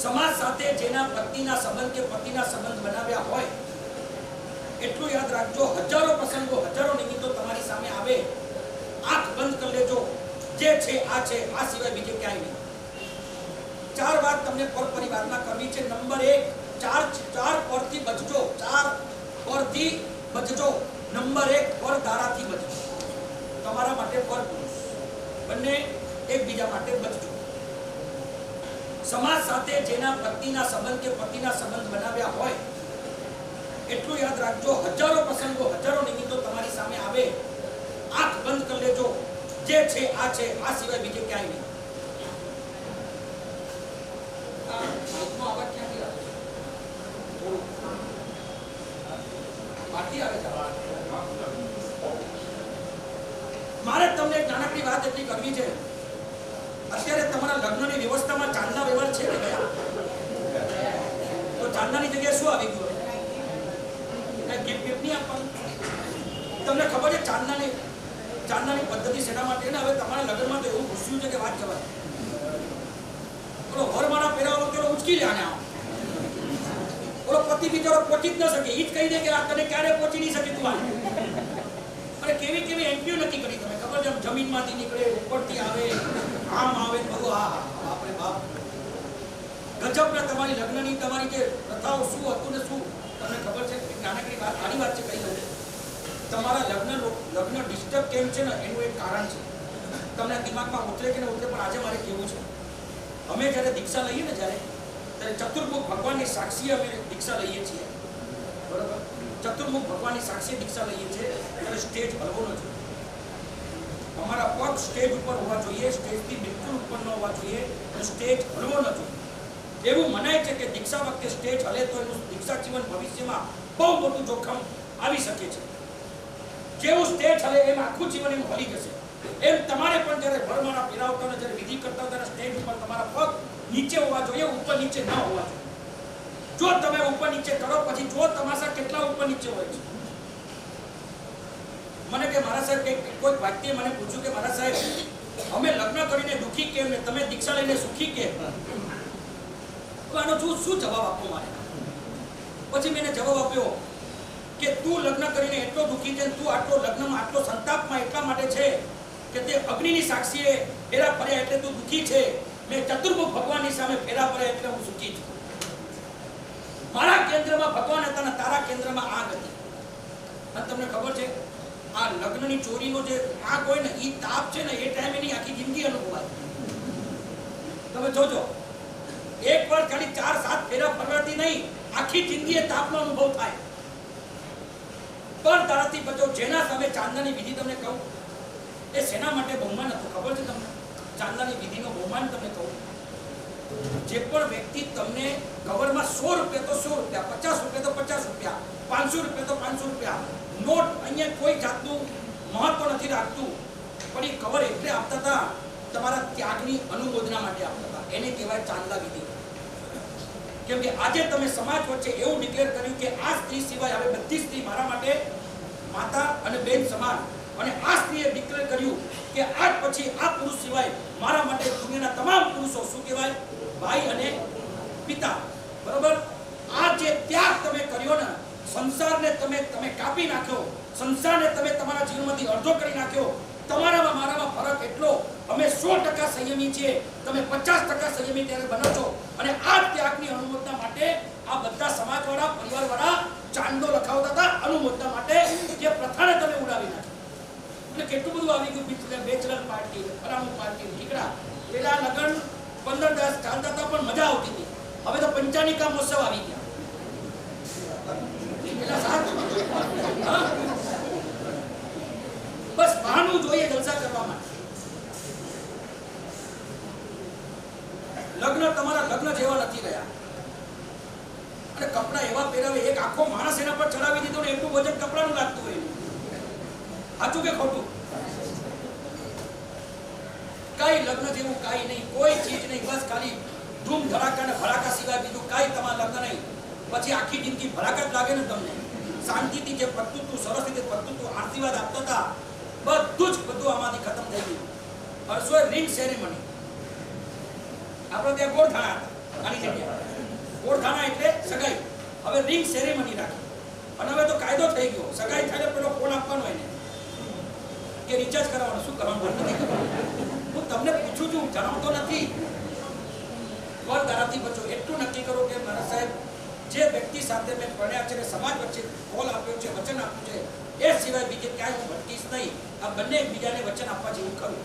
સમાજ સાથે જેના પતિના સંબંધ કે પતિના સંબંધ બનાવ્યા હોય એટલું યાદ રાખજો, હજારો પ્રસંગો હજારો નિમિત્તો તમારી સામે આવે, આંખ બંધ કરી લેજો, જે છે આ સિવાય બીજે ક્યાંય નહીં. ચાર વાત તમને પર પરિવારમાં કરવી છે. નંબર 1, ચાર પરથી બચજો, ચાર પરથી બચજો. નંબર 1, પર દારાથી બચજો. તમારા માટે પર પુરુષ બંને એકબીજા માટે બચજો. સમાજ સાથે જેના પતિના સંબંધ કે પતિના સંબંધ બનાવ્યા હોય એટલું યાદ રાખજો, હજારો પ્રસંગો હજારો નિમિત્તો તમારી સામે આવે, આંખ બંધ કરી લેજો, જે છે આ સિવાય બીજે ક્યાંય નહીં. મારે તમને એક નાનકડી વાત એટલી કરવી છે. અત્યારે તમારા લગ્નની વ્યવસ્થામાં ચાંદના વ્યવહાર છે કે ગયા? તો ચાંદનાની જગ્યાએ શું આવી ગયું? ગિફ્ટ નહીં આપવાનું. તમને ખબર છે ચાંદનાની પદ્ધતિ શેના માટે? ને હવે તમારા લગ્નમાં તો એવું ઘૂસ્યું છે કે વાત જવાય. બોલો વરમાળા પહેરાવો તો ઉચકી લે આને. બોલો પતિ બિચારો પહોંચી જ ન શકે, ઈ જ કહી દે કે આ તને ક્યારે પહોંચી નહીં શકે તું આ. અને કેવી કેવી એન્ટ્રીઓ નક્કી કરી તમે ખબર છે? જમીનમાંથી નીકળે, ઉપરથી આવે, આમ આવે, બધું. હા બાપરે બાપ, ગજબના તમારી લગ્નની તમારી જે પ્રથાઓ શું હતું ને શું તમને ખબર છે? એક નાનકડી વાત, આની વાત છે કહી દઉં. તમારા લગ્ન ડિસ્ટર્બ કેમ છે ને એનું એક કારણ છે. તમને દિમાગમાં ઉતરે કે ન ઉતરે, પણ આજે મારે કહેવું છે. અમે જ્યારે દીક્ષા લઈએ ને ત્યારે ચતુર્મુખ ભગવાનની સાક્ષી અમે દીક્ષા લઈએ છીએ, બરોબર? ચતુર્મુખ ભગવાનની સાક્ષી દીક્ષા લઈએ છીએ ત્યારે સ્ટેજ હલવો ન જોઈએ. અમારા પગ સ્ટેજ ઉપર હોવા જોઈએ, સ્ટેજથી બિલકુલ ઉપર ન હોવા જોઈએ, અને સ્ટેજ હલવો ન જોઈએ. એવું મનાય છે કે દીક્ષા વખતે સ્ટેજ હલે તો એનું દીક્ષા જીવન ભવિષ્યમાં બહુ મોટું જોખમ આવી શકે છે. જેવું સ્ટેજ હલે એમ આખું જીવન એમ હલી જશે. એમ તમારે પણ જ્યારે વરમાળા પહેરાવતા અને જ્યારે વિધિ કરતા ત્યારે સ્ટેજ ઉપર તમારા પગ નીચે હોવા જોઈએ, ઉપર નીચે ન હોવા જોઈએ. જો તમે ઉપર નીચે કરો પછી જો તમાશા કેટલા ઉપર નીચે હોય છે. મને કે મારા સાહેબ કોઈ વ્યક્તિએ મને પૂછ્યું કે મારા સાહેબ અમે લગ્ન કરીને દુખી કેમ ને તમે દીક્ષા લઈને સુખી કેમ? આનો શું જવાબ આપો મારે? પછી મેં જવાબ આપ્યો કે તું લગ્ન કરીને એટલો દુખી છે, તું આટલો લગ્નમાં આટલો સંતાપમાં એટલા માટે છે કે તે અગ્નિની સાક્ષીએ ફેરા ફર્યા એટલે તું દુખી છે. મેં ચતુર્મુખ ભગવાનની સામે ફેરા ફર્યા એટલે હું સુખી છું. મારા કેન્દ્રમાં ભગવાન હતા ને તારા કેન્દ્રમાં આગ હતી. અને તમને ખબર છે આ લગ્નની ચોરીનો જે આગ હોય ને એ તાપ છે ને એ ટાઈમે નહીં, આખી જિંદગી અનુભવાય. તમે જોજો, એક વાર ખાલી 4-7 ફેરા ફરવાથી નહીં, આખી જિંદગી તાપનો અનુભવ થાય. પણ તારાથી બચો. જેના સામે ચાંદનાની વિધિ તમને કહું એ શેના માટે બહુમાન હતું ખબર છે તમને? ચાંદનાની વિધિનો બહુમાન તમને કહું. જે પણ વ્યક્તિ તમને કવરમાં 100 રૂપિયા તો 100 રૂપિયા, 50 રૂપિયા તો 50 રૂપિયા, 500 રૂપિયા તો 500 રૂપિયા, નોટ અહીંયા કોઈ જાતનું મહત્વ નથી રાખતું, પણ એ કવર એટલે આપતા હતા તમારા ત્યાગની અનુમોદના માટે આપતા હતા. એને કહેવાય ચાંદલા વિધિ. કેમ કે આજે તમે સમાજ વચ્ચે એવું ડિક્લેર કર્યું કે આ સ્ત્રી સિવાય હવે બધી સ્ત્રી મારા માટે માતા અને બેન સમાન, અને આ સ્ત્રીએ ડિક્લેર કર્યું કે આજ પછી આ પુરુષ સિવાય મારા માટે દુનિયાના તમામ પુરુષો શું કહેવાય? ભાઈ અને પિતા. બરોબર? આ જે ત્યાગ તમે કર્યો ને, સંસારને તમે કાપી નાખ્યો, સંસારને તમે તમારા જીવનમાંથી અડધો કરી નાખ્યો. તમારામાં મારામાં ફરક એટલો, અમે 100% સંયમી છીએ, તમે 50% સંયમી ત્યારે બનો છો. અને આ ત્યાગની અનુમોદના માટે આ બધા સમાજવાળા પરિવારવાળા ચાંદો લખાવતા હતા અનુમોદના માટે, જે પ્રથાને તમે ઉડાવી નાખી. અને કેટલું બધું આવી ગયું, બેચલર પાર્ટી, ફલાણું પાર્ટી, ઠીકડા. પેલા લગ્ન 15-10 ચાલતા હતા પણ મજા આવતી હતી. હવે તો પંચાનિકા મહોત્સવ આવી ગયા. બસ બહાનું જોઈએ જલસા કરવા માટે. લગ્ન તમારા લગ્ન જેવા નથી રહ્યા. અને કપડા એવા પહેરાવે, એક આખો માણસ એના પર ચડાવી દીધો ને એટલું વજન કપડાનું લાગતું હોય. સાચું કે ખોટું? કઈ લગ્ન જેવું કઈ નહીં, કોઈ ચીજ નહીં. બસ ખાલી ધૂમ ધડાકા ને ભડાકા સિવાય બીજું કઈ તમારા લગ્ન નહીં. પછી આખી જિંદગી ભડાકા જ લાગે ને તમને. શાંતિથી જે પડતું હતું, સરસ રીતે પડતું હતું, આશીર્વાદ આપતા હતા, બધું આમાંથી ખતમ થઈ ગયું. હર્ષોએ રિંગ સેરેમની આપણે ત્યાં ગોળ થયા હતા. આની જગ્યાએ ઓળખાણા એટલે સગાઈ. હવે રિંગ સેરેમની રાખી અને હવે તો કાયદો થઈ ગયો, સગાઈ થાય તો પેલો ફોન આપવાનો એને કે રિચાર્જ કરાવવાનું. શું કરવાનું? બંધ નથી કરવાનું. હું તમને પૂછું છું, જણાવતો નથી. કોલ દારાથી બચો. એટલું નક્કી કરો કે મારા સાહેબ જે વ્યક્તિ સાથે મેં પરણ્યા છે, સમાજ વચ્ચે કોલ આપ્યો છે, વચન આપ્યું છે, એ સિવાય બીજે ક્યાંય હું ભટકીશ નહીં. આ બંને એકબીજાને વચન આપવા જેવું ખરું.